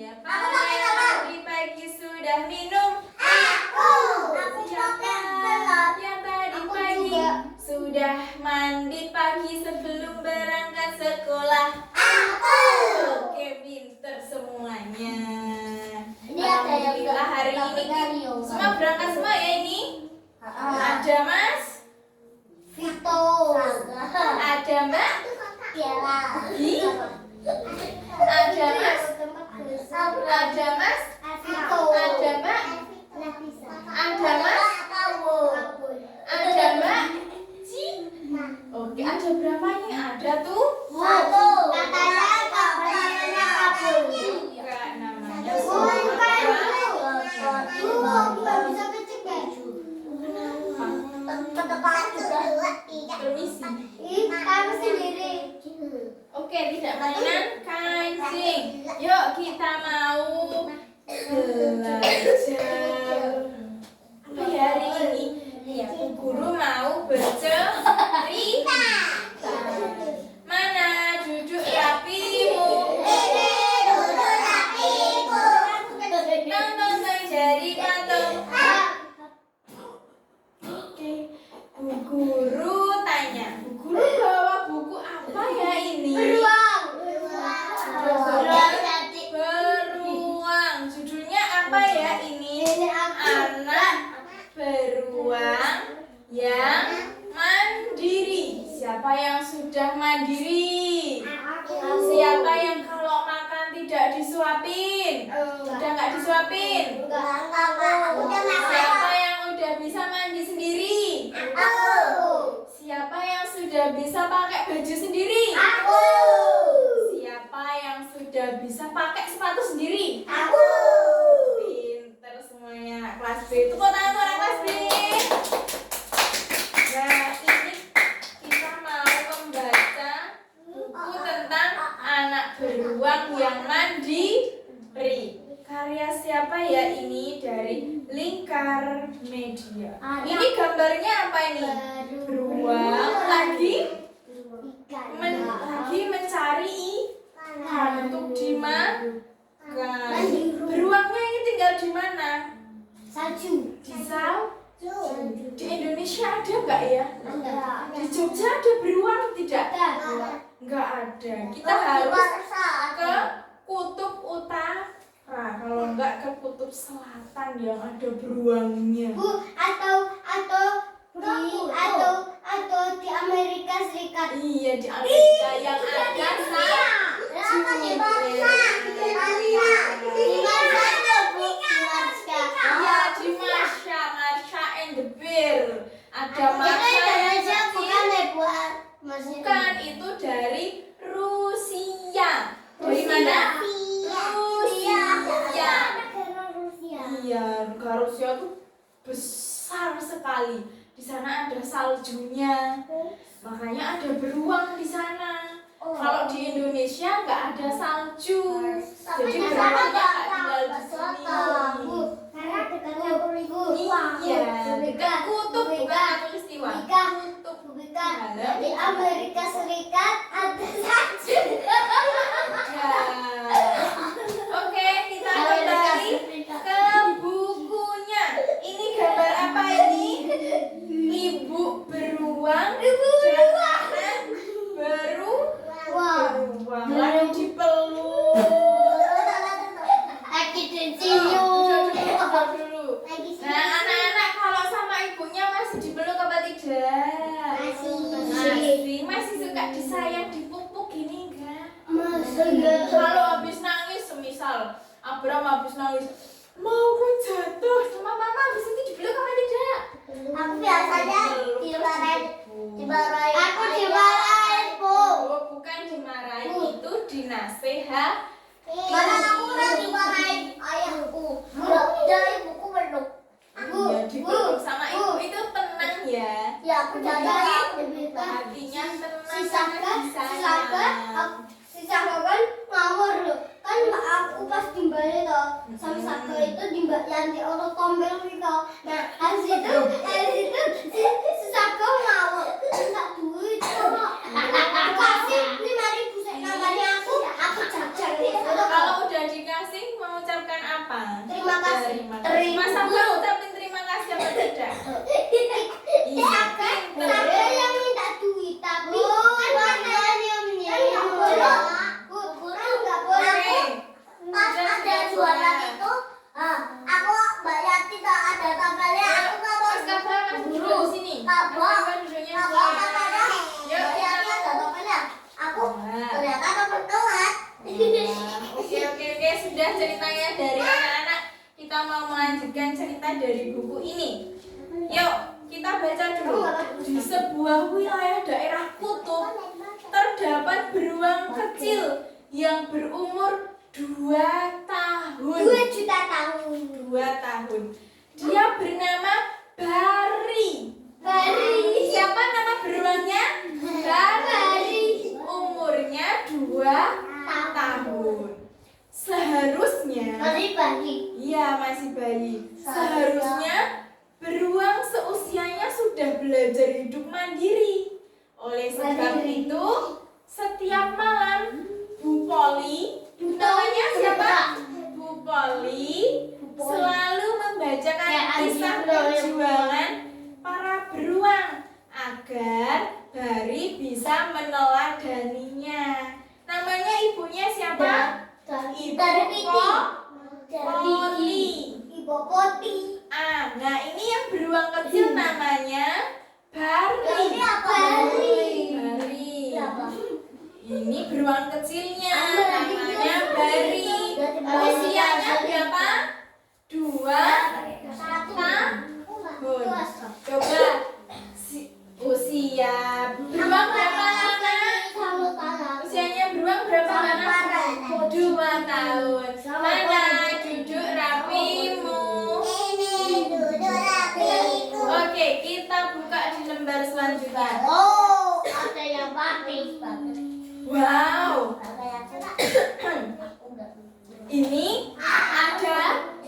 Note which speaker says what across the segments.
Speaker 1: Siapa yang tadi pagi sudah minum? Siapa yang tadi pagi sudah mandi pagi sebelum berangkat sekolah? Oke, pinter semuanya. Alhamdulillah hari ini semua berangkat semua ya ini. Ada Mas
Speaker 2: Vito,
Speaker 1: ada Mbak Gi, ada Mas, ada Mas, ada Mbak, ada Mas, ada Mbak Ci. Oke, ada berapa ini? Ada tuh
Speaker 2: satu. Katanya kabarnya kabur.
Speaker 1: enggak namanya
Speaker 2: Nggak bisa kecek baju.
Speaker 1: permisi.
Speaker 2: Kamu sendiri.
Speaker 1: Oke, tidak mainan kancing. Yuk kita mau belajar apa ya hari ini? Ya, Bu Guru mau bercerita. Mana duduk rapimu? Tonton sang jari patung. Oke, Bu Guru tanya. Bu Guru bawa buku apa ya ini?
Speaker 2: Beruang.
Speaker 1: Beruang. Judulnya apa ya ini? Anak beruang yang mandiri. Siapa yang sudah mandiri? Siapa yang kalau makan tidak disuapin? Udah nggak disuapin? Siapa yang udah bisa mandi sendiri? Siapa yang sudah bisa pakai baju sendiri? Siapa yang sudah bisa pakai sepatu sendiri? Pinter semuanya. Kelas B. Tepuk tangan untuk kelas B. Nah, ini kita mau membaca buku tentang anak beruang yang mandiri. Karya siapa ya ini? Dari Lingkar Media. Ini gambarnya apa ini? Beruang lagi mencari ikan untuk dimakan. Beruangnya ini tinggal di mana?
Speaker 2: Salju.
Speaker 1: Di Di Indonesia ada nggak ya? Di Jogja ada beruang tidak? Nggak ada. Kita harus ke kutub utara. Kalau nggak ke kutub selatan yang ada beruangnya.
Speaker 2: Bu, atau di Amerika Serikat.
Speaker 1: Iya, di Amerika yang ada Iya, di Marsha and the Bear. Ada Marsha bukan, itu dari Rusia. Dari mana? Rusia. Iya, negara Rusia tuh besar sekali. Di sana ada saljunya. Makanya ada beruang di sana. Kalau di Indonesia nggak ada salju. Jadi beruangnya nggak tinggal di sini. Iya, dekat kutub bukan katulistiwa. Kutub
Speaker 2: Di Amerika Serikat ada salju.
Speaker 1: Oke, kita kembali ke bukunya. Ini gambar apa ini? Ibu beruang dan beruang lagi dipeluk. Duduk dulu. Nah, anak-anak kalau sama ibunya masih dipeluk apa tidak? Masih suka disayang, dipupuk gini enggak? Kalau habis nangis, semisal Abram habis nangis, mau jatuh sama mama, habis itu dipeluk apa tidak?
Speaker 2: Aku biasanya dimarahin. Aku dimarahin, Bu.
Speaker 1: Oh, bukan dimarahin, itu dinasehati.
Speaker 2: Mana aku pernah dimarahin ayahku. Dari ibuku peluk.
Speaker 1: Iya, dipeluk sama ibu itu tenang ya.
Speaker 2: Ya, aku jaga.
Speaker 1: Hatinya tenang.
Speaker 2: Sisaka kan ngawur loh. Kan aku pas timbali toh. Sama Saka itu yang di orang tombel gitu. Nah, habis itu si Saka ngawur. Enggak duit kok. Kasih 5.000 saya nambahnya aku jajan.
Speaker 1: Kalau udah dikasih terima kasih. Mas Abah ucapin terima kasih apa tidak? Iya,
Speaker 2: Saya yang minta duit, tapi kan maknanya nggak boleh. Pas ada jualan itu, aku Mbak Yati tak ada tabelnya, aku nggak mau.
Speaker 1: Mas Abah, Mas duduk di sini. Mas Abah duduknya di sini. Yuk,
Speaker 2: ada tabelnya. Aku
Speaker 1: Nah.
Speaker 2: ternyata dapat telat.
Speaker 1: Oke, sudah ceritanya dari anak-anak. Kita mau melanjutkan cerita dari buku ini. Yuk, kita baca dulu. Di sebuah wilayah daerah kutub terdapat beruang kecil yang berumur 2 tahun.
Speaker 2: 2 juta tahun.
Speaker 1: 2 tahun. Dia bernama Bari. Siapa nama beruangnya? Bari. Umurnya 2 tahun. Seharusnya
Speaker 2: Masih bayi.
Speaker 1: iya, masih bayi. Seharusnya beruang seusianya sudah belajar hidup mandiri. Oleh sebab itu, setiap malam Bu Poli, namanya siapa? Bu Poli selalu membacakan kisah perjuangan para beruang agar Bari bisa meneladaninya. Namanya ibunya siapa? Ibu Poli.
Speaker 2: Ibu Poti.
Speaker 1: Nah ini yang beruang kecil namanya Bari.
Speaker 2: Ini apa?
Speaker 1: Bari. Ini beruang kecilnya namanya Bari. Usianya berapa? 2 tahun. Coba usia beruang berapa anak? Usianya beruang berapa anak? 2 tahun. Mana duduk rapimu? Oke, kita buka di lembar selanjutnya.
Speaker 2: Oh, ada yang bagus.
Speaker 1: Wow, ini ada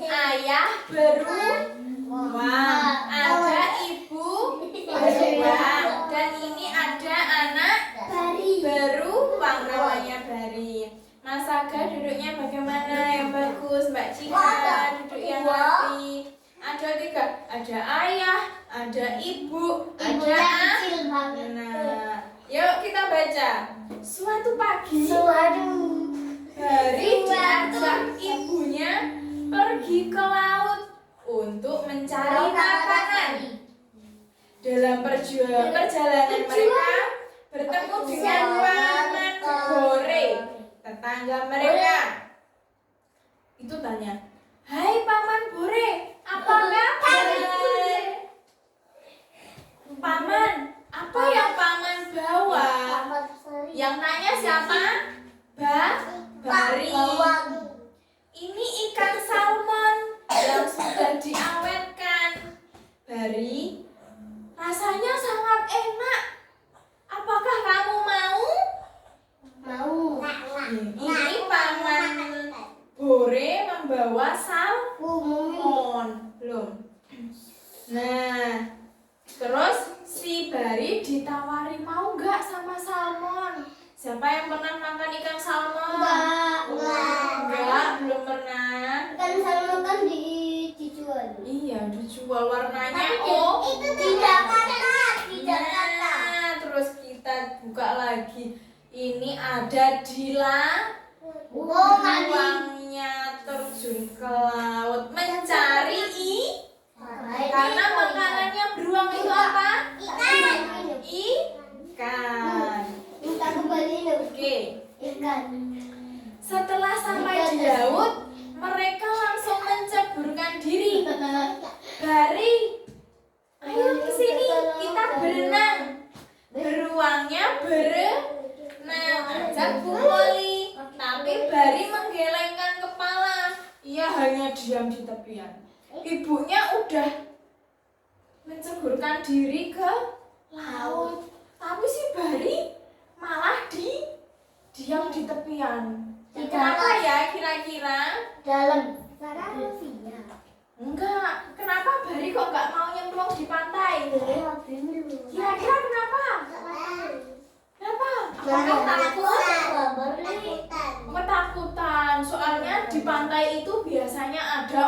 Speaker 1: ayah beruang, ada ibu beruang, dan ini ada anak beruang namanya Bari. Mas Aga duduknya bagaimana? Yang bagus. Mbak Cika duduk yang rapi. Ada 3, ada ayah, ada ibu, ada anak. Nah, yuk kita baca. Suatu pagi, Bari diajak ibunya pergi ke laut untuk mencari makanan. Dalam perjalanan mereka bertemu dengan Paman Bore, tetangga mereka. Itu tanya, "Hai Paman Bore, apa kabar?" Paman, apa yang Paman bawa? Yang tanya siapa? Bari. Ini ikan salmon yang sudah diawetkan. Bari, rasanya sangat enak. Apakah kamu mau? Ini Paman Bore membawa salmon. Belum. Nah, terus si Bari ditawari mau nggak sama salmon. Siapa yang pernah makan ikan salmon? Enggak, belum pernah.
Speaker 2: Ikan salmon kan dijual.
Speaker 1: Iya, dijual warnanya
Speaker 2: Itu di Jakarta.
Speaker 1: Nah, terus kita buka lagi. Ini ada beruangnya terjun ke laut mencari karena makanannya beruang itu apa? Ikan.
Speaker 2: Minta kembali
Speaker 1: Oke.
Speaker 2: ikan.
Speaker 1: Setelah sampai di laut, mereka langsung menceburkan diri. Bari, ayo ke sini, kita berenang. Beruangnya berenang, ajak Bu Poli. Tapi Bari menggelengkan kepala. Ia hanya diam di tepian. Ibunya udah menceburkan diri ke laut. Tapi si Bari malah diam di tepian. Kenapa ya kira-kira?
Speaker 2: Dalam.
Speaker 1: Enggak, kenapa Bari kok nggak mau nyemplung di pantai? Kira-kira kenapa? Kenapa? Apakah takut? Ketakutan. Soalnya di pantai itu biasanya ada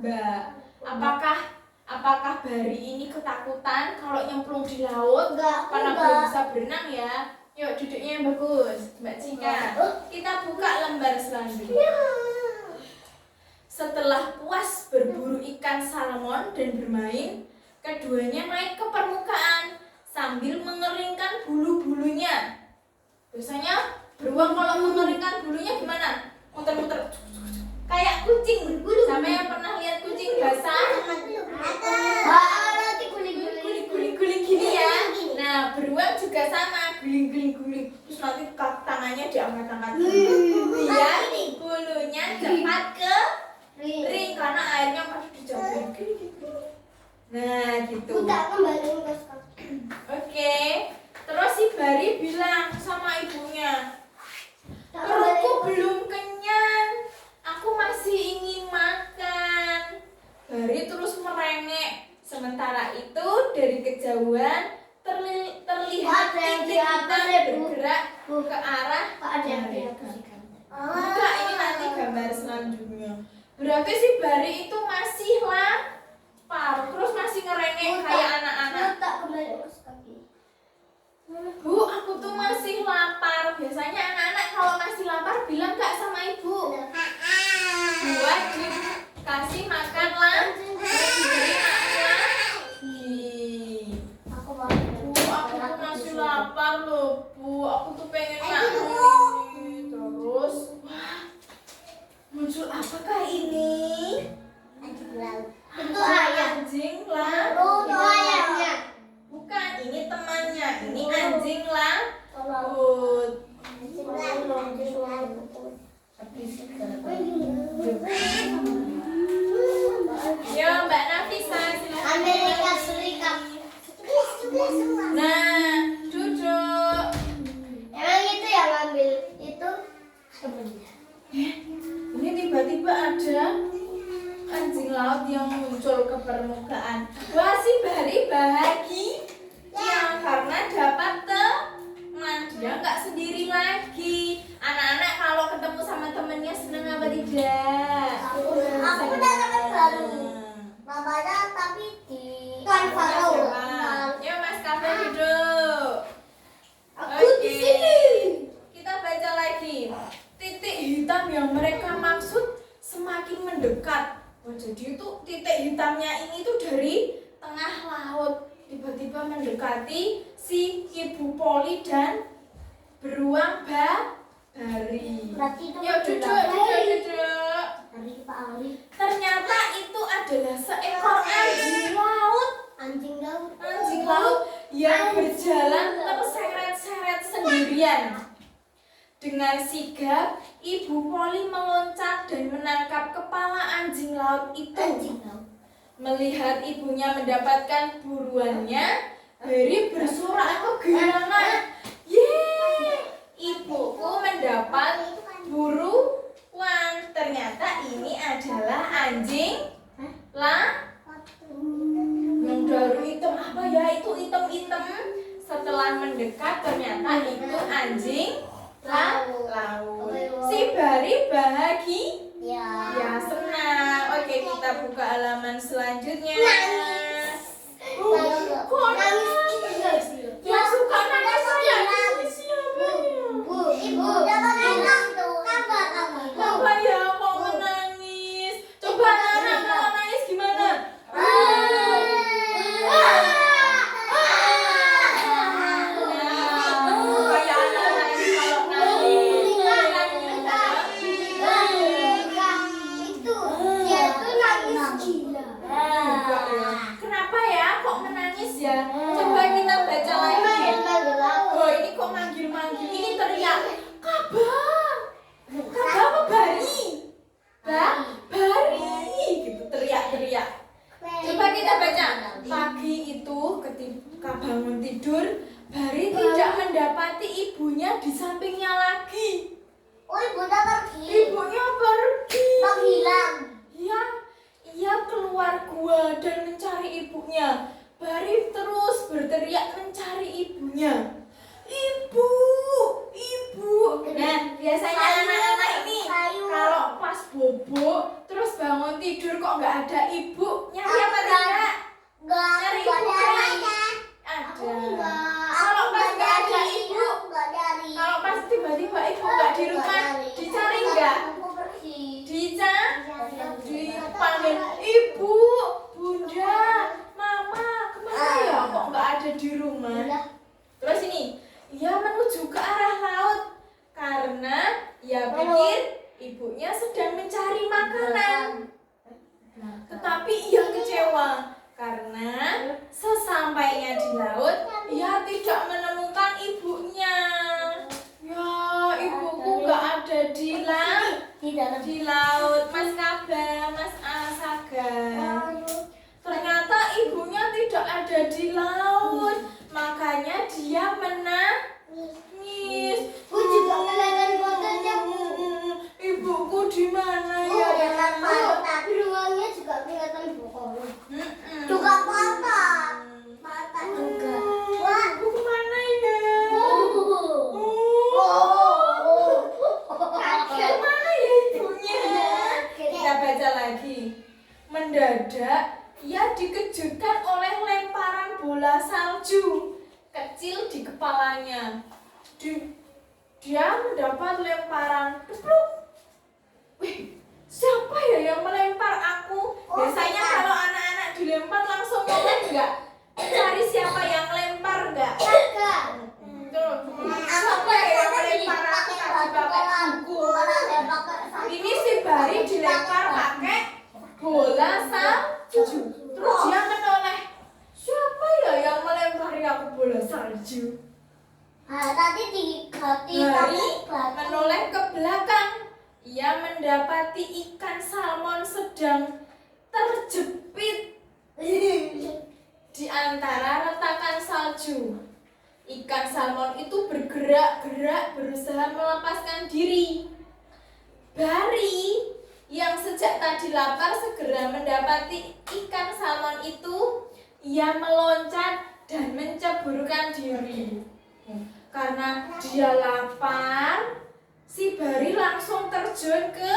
Speaker 1: Mbak, apakah Bari ini ketakutan kalau nyemplung di laut?
Speaker 2: Enggak,
Speaker 1: Karena belum bisa berenang ya. Yuk duduknya yang bagus, Mbak Cika. Kita buka lembar selanjutnya. Setelah puas berburu ikan salmon dan bermain, keduanya naik ke permukaan sambil mengeringkan bulu-bulunya. Biasanya beruang kalau mengeringkan bulunya gimana? Muter-muter. Kayak kucing. Sama yang pernah lihat kucing basah?
Speaker 2: Nanti
Speaker 1: Guling-guling gini ya. Nah, beruang juga sama, guling-guling. Terus nanti tangannya diangkat-angkat. Biar bulunya cepat ke ring karena airnya pasti dicampur. Nah, gitu.
Speaker 2: Udah kembali ke sekolah.
Speaker 1: Oke. Terus si Bari bilang sama ibunya, perutku belum kenyang. Aku masih ingin makan. Bari terus merengek. Sementara itu dari kejauhan terlihat titik hitam bergerak ke arah mereka. Buka ini nanti gambar selanjutnya. Berarti si Bari itu masih lapar, terus masih ngerengek kayak anak-anak.
Speaker 2: Tak kembali ke sekolah.
Speaker 1: Bu, aku tuh masih lapar. Biasanya anak-anak kalau masih lapar bilang gak sama ibu. Buat dikasih makan lagi.
Speaker 2: Aku mau.
Speaker 1: Bu, aku tuh masih lapar loh, Bu. Aku tuh pengen makan ini. Terus, wah, muncul apakah ini?
Speaker 2: Itu ayam.
Speaker 1: Anjing lah.
Speaker 2: Itu ayamnya.
Speaker 1: Bukan, ini temannya. Ini anjing lah. Tuh. Yo, Mbak Nafisa, silakan.
Speaker 2: Amerika Serikat.
Speaker 1: Nah, duduk.
Speaker 2: Emang itu yang ngambil itu temennya.
Speaker 1: Ini tiba-tiba ada anjing laut yang muncul ke permukaan. Wah, si Bari bahagia karena dapat teman. Dia nggak sendiri lagi. Anak-anak kalau ketemu sama temennya seneng apa tidak?
Speaker 2: Aku udah dapat baru. Namanya tapi di Tuan Faro.
Speaker 1: Yuk Mas Kafe duduk.
Speaker 2: Aku di sini.
Speaker 1: Kita baca lagi. Titik hitam yang mereka maksud semakin mendekat. Oh, jadi itu titik hitamnya ini tuh dari tengah laut tiba-tiba mendekati si Ibu Poli dan beruang Bari.
Speaker 2: Berarti itu
Speaker 1: Yuk duduk.
Speaker 2: Dari Pak Ali.
Speaker 1: Ternyata itu adalah seekor anjing laut.
Speaker 2: Anjing laut.
Speaker 1: Anjing laut yang berjalan terseret-seret sendirian. Dengan sigap, Ibu Poli meloncat dan menangkap kepala anjing laut itu.
Speaker 2: Anjing laut.
Speaker 1: Melihat ibunya mendapatkan buruannya, Bari bersorak kegirangan. Yeay, ibuku mendapat buruan. Ternyata ini adalah anjing yang baru hitam apa ya? Itu hitam-hitam. Setelah mendekat ternyata itu anjing laut. Si Bari bahagia. Ya senang. Oke, kita buka halaman selanjutnya. Kok nangis? Yang suka nangis saya siapa ya?
Speaker 2: Ibu, dapat menang tuh.
Speaker 1: Apa ya kok menangis? Coba anak kalau nangis gimana? Kayak anak-anak ini kalau nangis.
Speaker 2: Itu dia tuh nangis gila.
Speaker 1: Kenapa ya kok menangis ya? Coba kita baca lagi. Oh, ini kok manggil-manggil. Ini teriak, Kabar. Kabar apa Bari? Bari. Gitu teriak-teriak. Coba kita baca. Pagi itu ketika bangun tidur, Bari tidak mendapati ibunya di sampingnya lagi.
Speaker 2: Oh, ibu udah pergi.
Speaker 1: Ibunya pergi.
Speaker 2: Menghilang.
Speaker 1: Ia keluar gua dan mencari ibunya. Bari terus berteriak mencari ibunya. Ibu. Nah, biasanya anak-anak ini kalau pas bobo terus bangun tidur kok nggak ada ibu? Nyari apa tidak? Nyari ibu kan? Ada. Kalau pas nggak ada ibu, kalau pas tiba-tiba ibu nggak di rumah, dicari nggak? Dipanggil ibu, bunda, mama, kemana ya? Kok nggak ada di rumah? Terus ini, ia menuju ke arah laut karena ia pikir ibunya sedang mencari makanan. Tetapi ia kecewa karena sesampainya di laut, ia tidak menemukan ibunya. Ya, ibuku nggak ada di laut, Mas Kaba, Mas Asaga. Ternyata ibunya tidak ada di laut, makanya dia menangis.
Speaker 2: juga kelihatan fotonya, Bu.
Speaker 1: Ibuku di mana ya?
Speaker 2: Beruangnya juga kelihatan, Bu. Juga patah juga. Wah,
Speaker 1: Ibu kemana ya? Kemana ya ibunya? Kita baca lagi. Mendadak ia dikejutkan oleh lemparan bola salju kecil di kepalanya. Dia mendapat lemparan. Wih, siapa ya yang melempar aku? Biasanya kalau anak-anak dilempar langsung ngomong enggak? Cari siapa yang melempar enggak? Terus, siapa ya yang melempar aku tadi pakai buku? Ini si Bari dilempar pakai bola salju. Terus dia menoleh. Siapa ya yang melempari aku bola salju?
Speaker 2: Tadi diganti
Speaker 1: Bari menoleh ke belakang. Ia mendapati ikan salmon sedang terjepit di antara retakan salju. Ikan salmon itu bergerak-gerak berusaha melepaskan diri. Bari yang sejak tadi lapar segera mendapati ikan salmon itu. Ia meloncat dan menceburkan diri. Karena dia lapar, si Bari langsung terjun ke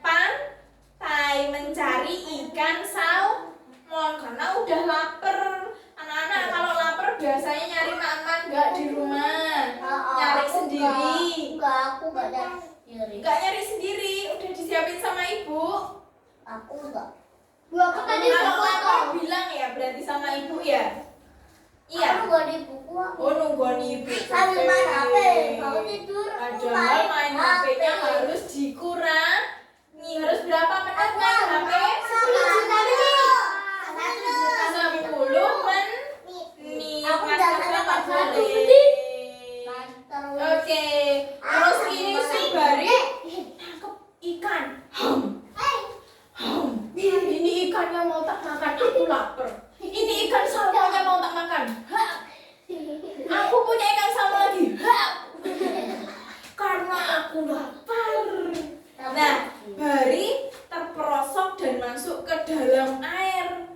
Speaker 1: pantai mencari ikan salmon karena udah lapar. Anak-anak kalau lapar biasanya nyari makan nggak di rumah, nyari sendiri.
Speaker 2: Aku nggak nyari.
Speaker 1: Nggak nyari sendiri, udah disiapin sama ibu.
Speaker 2: Aku nggak. Aku tadi
Speaker 1: Kalau lapar bilang ya, berarti sama ibu ya. Iya.
Speaker 2: Aku nggak di buku aku.
Speaker 1: Oh, nungguan ibu.
Speaker 2: Sambil main HP, mau tidur.
Speaker 1: Padahal main HP-nya harus dikurangi. Harus berapa menit main HP?
Speaker 2: 10 menit.
Speaker 1: 10 menit.
Speaker 2: Aku
Speaker 1: Mas
Speaker 2: udah
Speaker 1: Kaba
Speaker 2: dapat
Speaker 1: nggak
Speaker 2: 1
Speaker 1: boleh.
Speaker 2: menit.
Speaker 1: Oke. Terus ini si Bari tangkap ikan. Ini ikannya mau tak makan. Aku lapar. Ini ikan salmonnya mau tak makan. Aku punya ikan salmon lagi. Karena aku lapar. Nah, Bari terperosok dan masuk ke dalam air.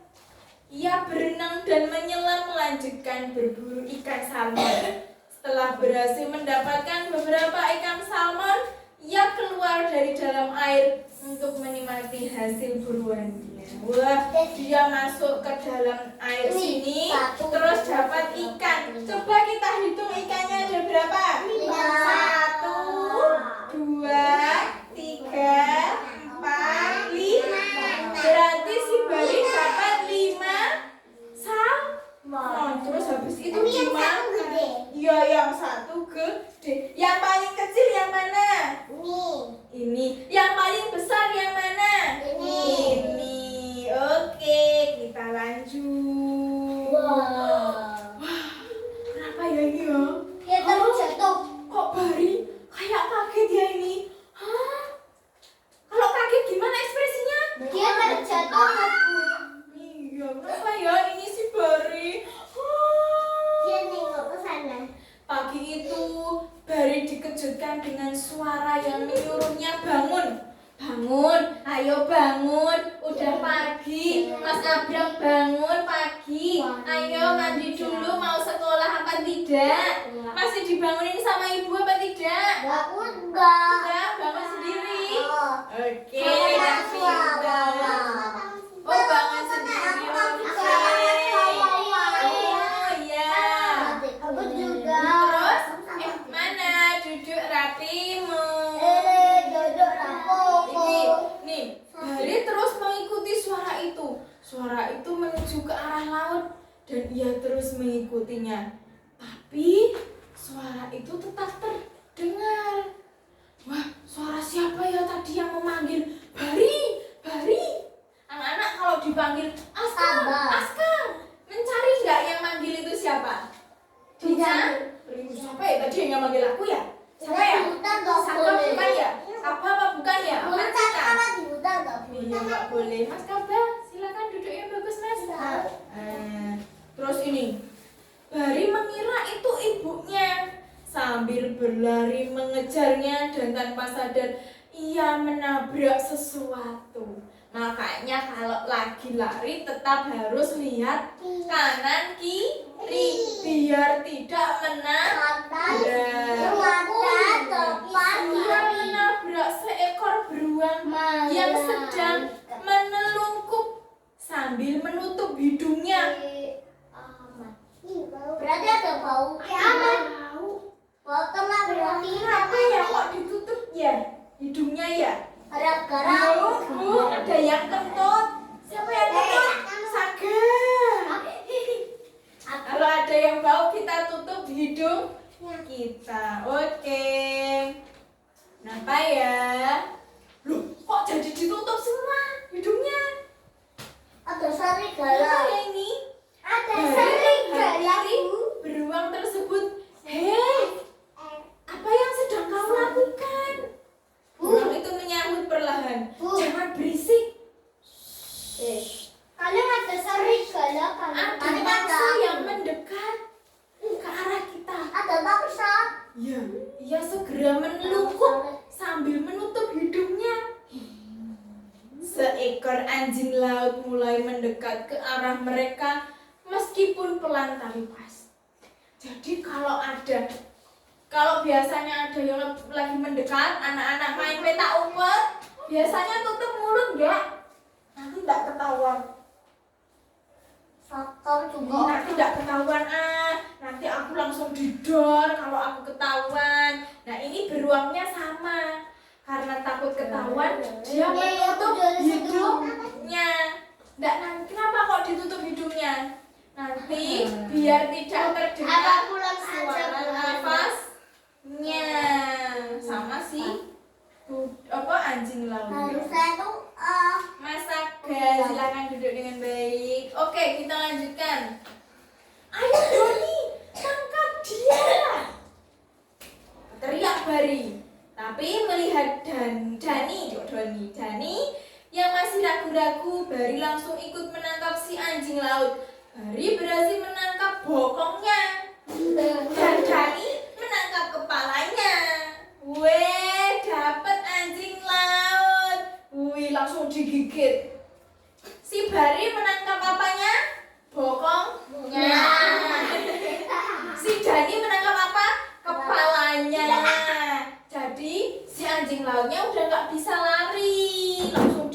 Speaker 1: Ia berenang dan menyelam melanjutkan berburu ikan salmon. Setelah berhasil mendapatkan beberapa ikan salmon, ia keluar dari dalam air untuk menikmati hasil buruannya. Wah, dia masuk ke dalam air sini, terus dapat ikan. Coba kita hitung ikannya ada berapa? 1, 2, 3, 4, 5. Berarti si Bari dapat 5 salmon. Terus habis itu dimakan. Iya, yang satu gede. Yang paling kecil yang mana? Ini. Yang paling besar yang mana? Ini. Oke, kita lanjut.
Speaker 2: Wah.
Speaker 1: Kenapa ya ini ya?
Speaker 2: Dia terjatuh.
Speaker 1: Kok Bari kayak kaget ya ini? Hah? Kalau kaget gimana ekspresinya?
Speaker 2: Dia terjatuh.
Speaker 1: Iya, kenapa ya ini si Bari?
Speaker 2: Dia nengok ke sana.
Speaker 1: Pagi itu, Bari dikejutkan dengan suara yang menyuruhnya bangun. Bangun, ayo bangun, udah pagi. Mas Abrang bangun pagi. Ayo mandi dulu, mau sekolah apa tidak? Masih dibangunin sama ibu apa tidak?
Speaker 2: Enggak.
Speaker 1: Enggak, bangun sendiri. Oke, dan pintar. Oh, bangun sendiri. Oke. Oh, iya.
Speaker 2: Aku juga.
Speaker 1: Terus, mana duduk rapimu?
Speaker 2: Duduk rapopo.
Speaker 1: Nih, Bari terus mengikuti suara itu. Suara itu menuju ke arah laut dan ia terus mengikutinya. Tapi suara itu tetap terdengar. Wah, suara siapa ya tadi yang memanggil Bari? Bari. Anak-anak kalau dipanggil Aska, Aska, mencari nggak yang manggil itu siapa? Dina? Siapa ya tadi yang manggil aku ya? Siapa ya? Saka bukan ya? Apa bukan ya? Apa Cika? Iya nggak boleh. Mas Kaba, silakan duduk yang bagus Mas. Terus ini, Bari mengira itu ibunya. Sambil berlari mengejarnya dan tanpa sadar ia menabrak sesuatu. Makanya kalau lagi lari tetap harus lihat kanan kiri biar tidak menabrak. Ia menabrak seekor beruang yang sedang menelungkup sambil menutup hidungnya.
Speaker 2: Berarti ada bau kiamat. Bau teman berarti
Speaker 1: Kenapa ya kok ditutup ya hidungnya ya?
Speaker 2: gara-gara
Speaker 1: Ada yang kentut. Siapa yang kentut? Saga. Kalau ada yang bau kita tutup hidung kita. Oke. Kenapa ya? Loh, kok jadi ditutup semua hidungnya?
Speaker 2: ada serigala.
Speaker 1: Kenapa ya ini?
Speaker 2: Ada serigala.
Speaker 1: Beruang tersebut, hei, apa yang sedang kamu lakukan? Beruang itu menyahut perlahan. Jangan berisik.
Speaker 2: Kalian ada serigala kan?
Speaker 1: Ada mangsa yang mendekat ke arah kita.
Speaker 2: Ada mangsa.
Speaker 1: Ya, ia segera menelungkup sambil menutup hidungnya. Seekor anjing laut mulai mendekat ke arah mereka meskipun pelan tapi pas. Jadi kalau biasanya ada yang lagi mendekat, anak-anak main petak umpet, biasanya tutup mulut enggak? Nanti enggak ketahuan.
Speaker 2: Faktor juga.
Speaker 1: Nanti enggak ketahuan nanti aku langsung didor kalau aku ketahuan. Nah, ini beruangnya sama. Karena takut ketahuan, dia menutup hidungnya. Kenapa kok ditutup hidungnya? Nanti biar tidak terdengar suara nafasnya. Sama sih anjing laut.
Speaker 2: Harusnya tuh
Speaker 1: Mas Saga, silakan duduk dengan baik. Oke, kita lanjutkan. Ayo Doni, tangkap dia, teriak Bari. Tapi melihat Dani yang masih ragu-ragu, Bari langsung ikut menangkap si anjing laut. Bari berhasil menangkap bokongnya dan Dani menangkap kepalanya. Weh, dapet anjing laut. Wih, langsung digigit. Si Bari menangkap apanya? Bokongnya. Si Dani menangkap apa? Kepalanya. Jadi si anjing lautnya udah nggak bisa lari, langsung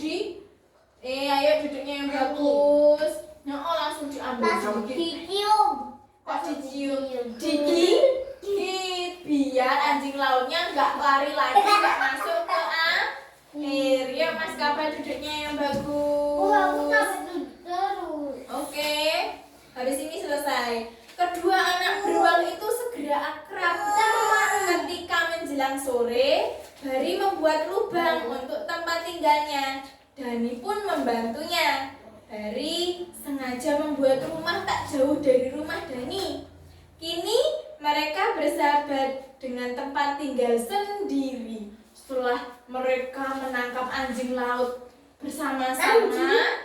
Speaker 1: ayo duduknya yang bagus. Langsung diambil.
Speaker 2: dicium.
Speaker 1: Kok dicium? Digigit biar anjing lautnya nggak lari lagi, nggak masuk ke air. Ya Mas Kaba duduknya yang bagus.
Speaker 2: Aku sampai duduk terus.
Speaker 1: Oke, habis ini selesai. Kedua anak beruang itu segera akrab. Ketika menjelang sore, Bari membuat lubang untuk tempat tinggalnya. Dani pun membantunya. Bari sengaja membuat rumah tak jauh dari rumah Dani. Kini mereka bersahabat dengan tempat tinggal sendiri. Setelah mereka menangkap anjing laut bersama-sama,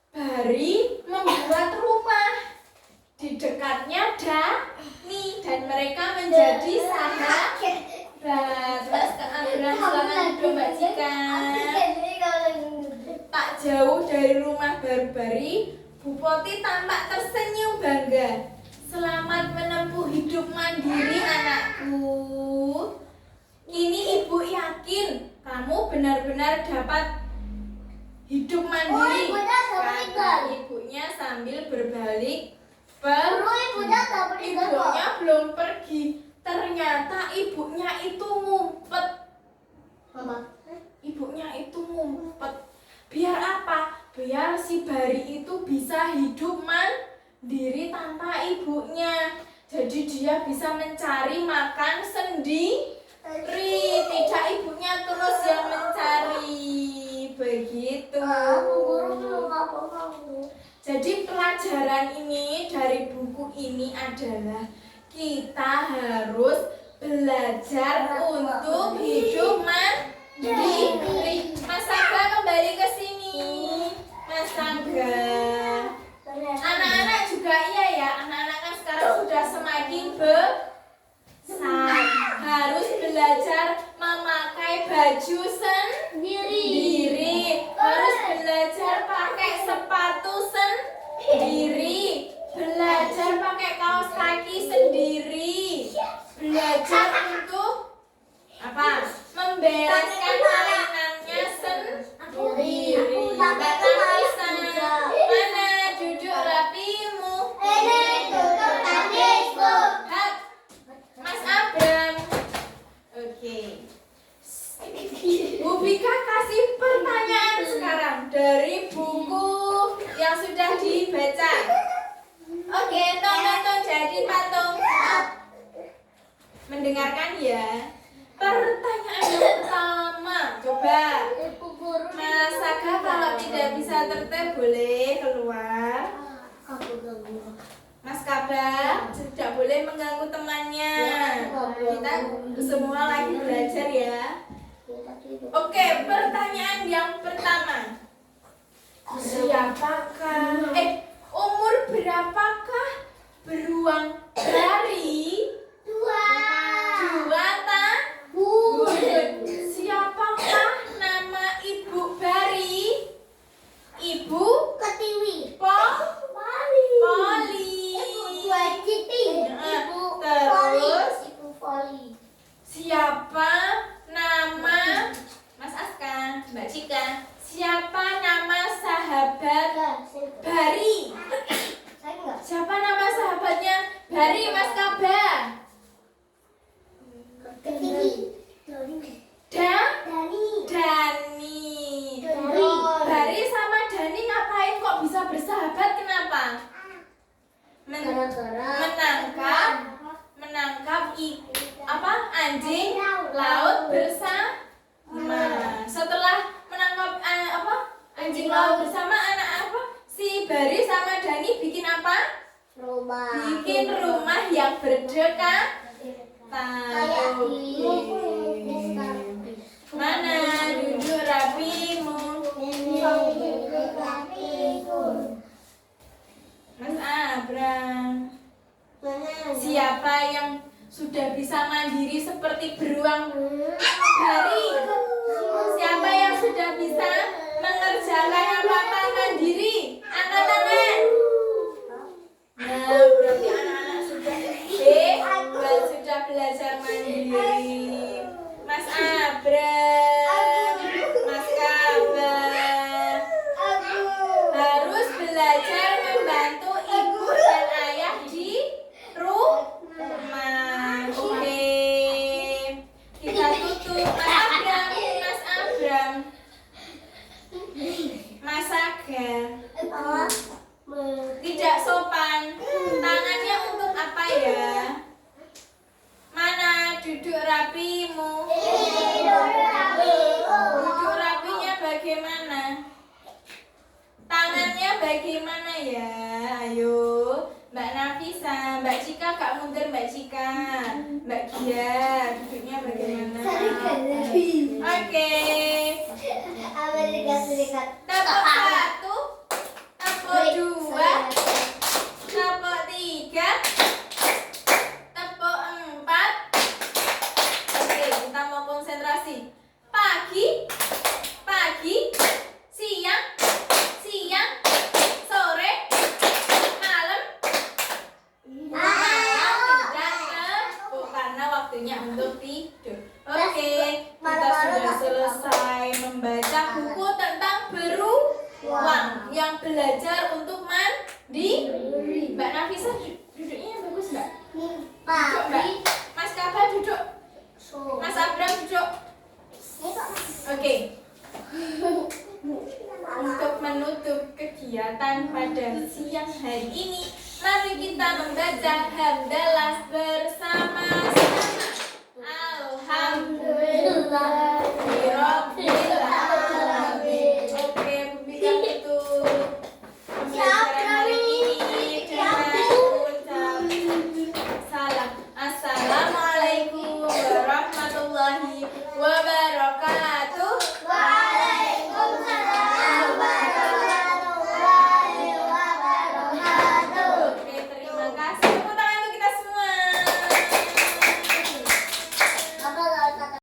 Speaker 1: Bari membuat rumah di dekatnya Dani dan mereka menjadi sahabat. Terus ke Abraham, silakan duduk Mbak Cika. Tak jauh dari rumah Bari, Bu Poti tampak tersenyum bangga. Selamat menempuh hidup mandiri anakku. Kini ibu yakin kamu benar-benar dapat hidup mandiri. Kata ibunya sambil berbalik ibunya belum pergi. Ternyata ibunya itu ngumpet. Ibunya itu ngumpet. Biar apa? Biar si Bari itu bisa hidup mandiri tanpa ibunya. Jadi dia bisa mencari makan sendiri. Tidak ibunya terus yang mencari. Begitu. Jadi pelajaran ini dari buku ini adalah kita harus belajar untuk hidup mandiri. Mas Aga kembali ke sini. Mas Aga. Anak-anak juga iya ya. Anak-anak kan sekarang sudah semakin besar. Harus belajar memakai baju sendiri. Harus belajar pakai sepatu sendiri. Belajar pakai kaos kaki sendiri. Belajar untuk apa? Membereskan mainannya sendiri. Mbak Nafisa, mana duduk rapimu? Hap, Mas Abram. Oke. Bu Bika kasih pertanyaan sekarang dari buku yang sudah dibaca. Oke, tonton jadi patung. Mendengarkan ya. Pertanyaan yang pertama, coba. Mas Aga kalau tidak bisa tertib boleh keluar. Mas Kaba tidak boleh mengganggu temannya. Kita semua lagi belajar ya. Oke, pertanyaan yang pertama. Siapakah umur berapakah beruang Bari? Dua tahun. Siapakah nama ibu Bari? Ibu
Speaker 2: Ketiwi.
Speaker 1: Poli. Terus siapa nama Mas Aska, Mbak Cika? Siapa nama sahabat Bari? Siapa nama sahabatnya Bari, Mas Kaba? Dani. Bari sama Dani ngapain kok bisa bersahabat? Kenapa? Menangkap anjing laut bersama. Setelah menangkap anjing laut bersama, si Bari sama Dani bikin apa? Bikin rumah yang berdekatan. Mana duduk rapimu? Mas Abram. Siapa yang sudah bisa mandiri seperti beruang Bari? Siapa yang sudah bisa mengerjakan apa-apa mandiri? Angkat tangan. Nah, berarti anak-anak sudah belajar mandiri. Mas Abram, Mas Kaba harus belajar membantu ibu dan ayah di rumah. Oke, kita tutup. Mas Abram, Mas Aga. Tidak sopan. Tangannya untuk apa ya? Mana duduk rapimu? Duduk rapinya bagaimana? Tangannya bagaimana ya? Ayo, Mbak Nafisa, Mbak Cika Kak mundur, Mbak Cika. Mbak Gia, duduknya bagaimana? Oke. Tepuk satu, tepuk dua, tepuk tiga, tepuk empat. Oke, kita mau konsentrasi. Pagi, siang, sore, malam. Tidak tepuk karena waktunya belajar untuk mandi. Mbak Nafisa duduknya yang bagus nggak? Duduk Mbak. Mas Kaba duduk. Mas Abram duduk. Oke. Untuk menutup kegiatan pada siang hari ini, mari kita membaca hamdalah bersama.